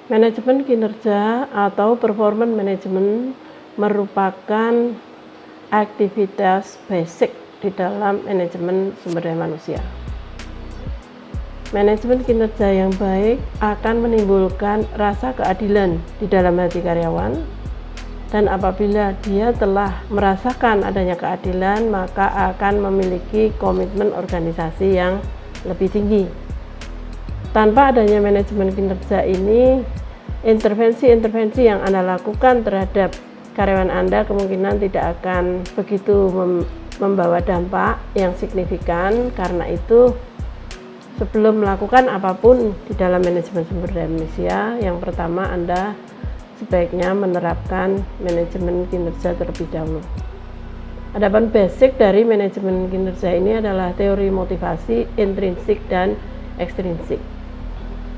Manajemen kinerja atau performance management merupakan aktivitas basic di dalam manajemen sumber daya manusia. Manajemen kinerja yang baik akan menimbulkan rasa keadilan di dalam hati karyawan, dan apabila dia telah merasakan adanya keadilan, maka akan memiliki komitmen organisasi yang lebih tinggi. Tanpa adanya manajemen kinerja ini, intervensi-intervensi yang Anda lakukan terhadap karyawan Anda kemungkinan tidak akan begitu membawa dampak yang signifikan. Karena itu, sebelum melakukan apapun di dalam manajemen sumber daya manusia, yang pertama Anda sebaiknya menerapkan manajemen kinerja terlebih dahulu. Adapun basic dari manajemen kinerja ini adalah teori motivasi intrinsik dan ekstrinsik.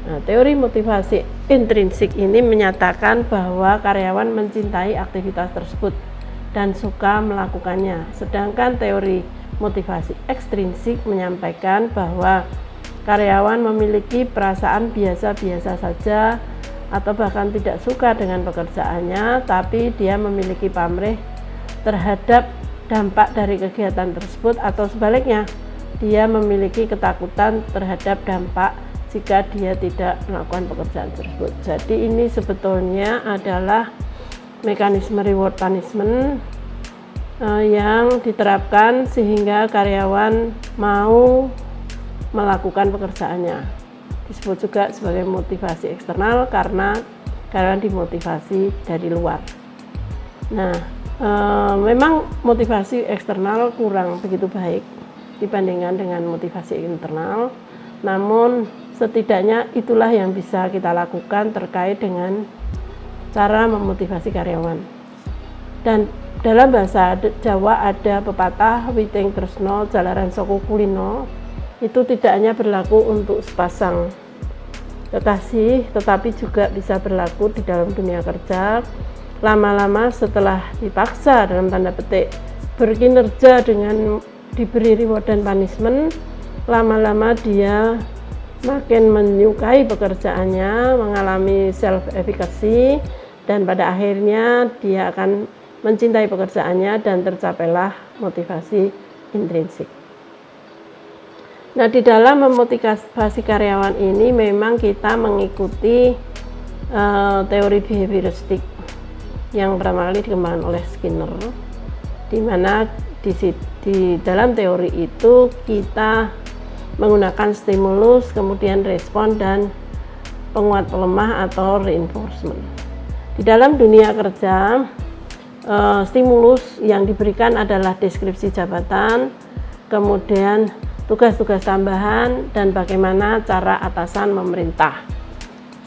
Nah, teori motivasi intrinsik ini menyatakan bahwa karyawan mencintai aktivitas tersebut dan suka melakukannya. Sedangkan teori motivasi ekstrinsik menyampaikan bahwa karyawan memiliki perasaan biasa-biasa saja atau bahkan tidak suka dengan pekerjaannya, tapi dia memiliki pamrih terhadap dampak dari kegiatan tersebut, atau sebaliknya, dia memiliki ketakutan terhadap dampak jika dia tidak melakukan pekerjaan tersebut. Jadi ini sebetulnya adalah mekanisme reward punishment yang diterapkan sehingga karyawan mau melakukan pekerjaannya. Disebut juga sebagai motivasi eksternal karena karyawan dimotivasi dari luar. Nah, memang motivasi eksternal kurang begitu baik dibandingkan dengan motivasi internal, namun setidaknya itulah yang bisa kita lakukan terkait dengan cara memotivasi karyawan. Dan dalam bahasa Jawa ada pepatah witing tresno jalaran saka kulino. Itu tidak hanya berlaku untuk sepasang kekasih, tetapi juga bisa berlaku di dalam dunia kerja. Lama-lama setelah dipaksa dalam tanda petik berkinerja dengan diberi reward dan punishment, lama-lama dia makin menyukai pekerjaannya, mengalami self-efficacy, dan pada akhirnya dia akan mencintai pekerjaannya dan tercapailah motivasi intrinsik. Nah, di dalam memotivasi karyawan ini memang kita mengikuti teori behavioristik yang pertama kali dikembangkan oleh Skinner, di mana di dalam teori itu kita menggunakan stimulus, kemudian respon, dan penguat pelemah atau reinforcement. Di dalam dunia kerja, stimulus yang diberikan adalah deskripsi jabatan, kemudian tugas-tugas tambahan, dan bagaimana cara atasan memerintah.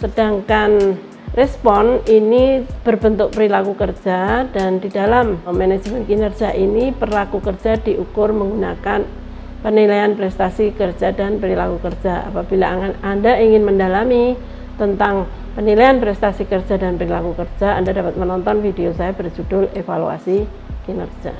Sedangkan respon ini berbentuk perilaku kerja, dan di dalam manajemen kinerja ini perilaku kerja diukur menggunakan penilaian prestasi kerja dan perilaku kerja. Apabila Anda ingin mendalami tentang penilaian prestasi kerja dan perilaku kerja, Anda dapat menonton video saya berjudul evaluasi kinerja.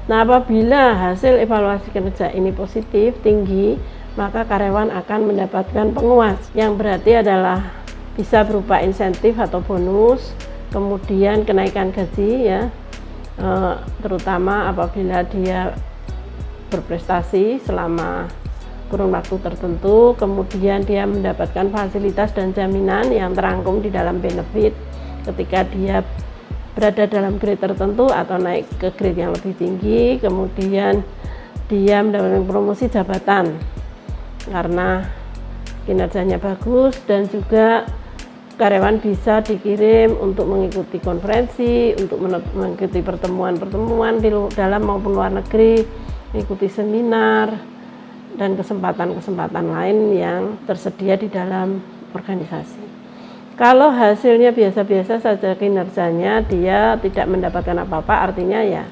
Nah, apabila hasil evaluasi kinerja ini positif, tinggi, maka karyawan akan mendapatkan penguat, yang berarti adalah bisa berupa insentif atau bonus, kemudian kenaikan gaji ya, terutama apabila dia berprestasi selama kurun waktu tertentu, kemudian dia mendapatkan fasilitas dan jaminan yang terangkum di dalam benefit ketika dia berada dalam grade tertentu atau naik ke grade yang lebih tinggi, kemudian dia mendapatkan promosi jabatan karena kinerjanya bagus, dan juga karyawan bisa dikirim untuk mengikuti konferensi, untuk mengikuti pertemuan-pertemuan di dalam maupun luar negeri, mengikuti seminar dan kesempatan-kesempatan lain yang tersedia di dalam organisasi. Kalau hasilnya biasa-biasa saja kinerjanya, dia tidak mendapatkan apa-apa, artinya ya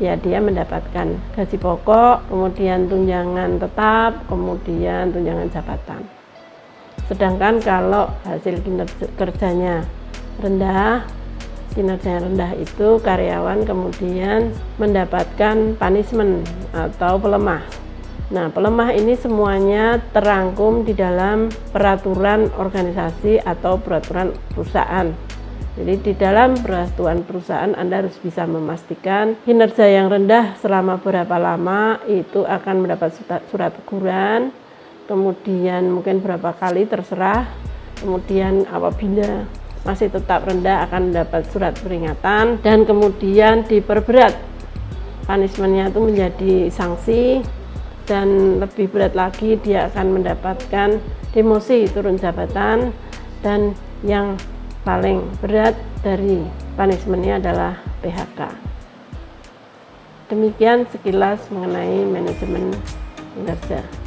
dia mendapatkan gaji pokok, kemudian tunjangan tetap, kemudian tunjangan jabatan. Sedangkan kalau hasil kerjanya rendah, kinerja rendah itu karyawan kemudian mendapatkan punishment atau pelemah, Nah, pelemah ini semuanya terangkum di dalam peraturan organisasi atau peraturan perusahaan. Jadi di dalam peraturan perusahaan Anda harus bisa memastikan kinerja yang rendah selama berapa lama itu akan mendapat surat teguran, kemudian mungkin berapa kali terserah, kemudian apabila masih tetap rendah akan mendapat surat peringatan, dan kemudian diperberat punishment-nya itu menjadi sanksi, dan lebih berat lagi dia akan mendapatkan demosi, turun jabatan, dan yang paling berat dari punishment-nya adalah PHK. Demikian sekilas mengenai manajemen kinerja.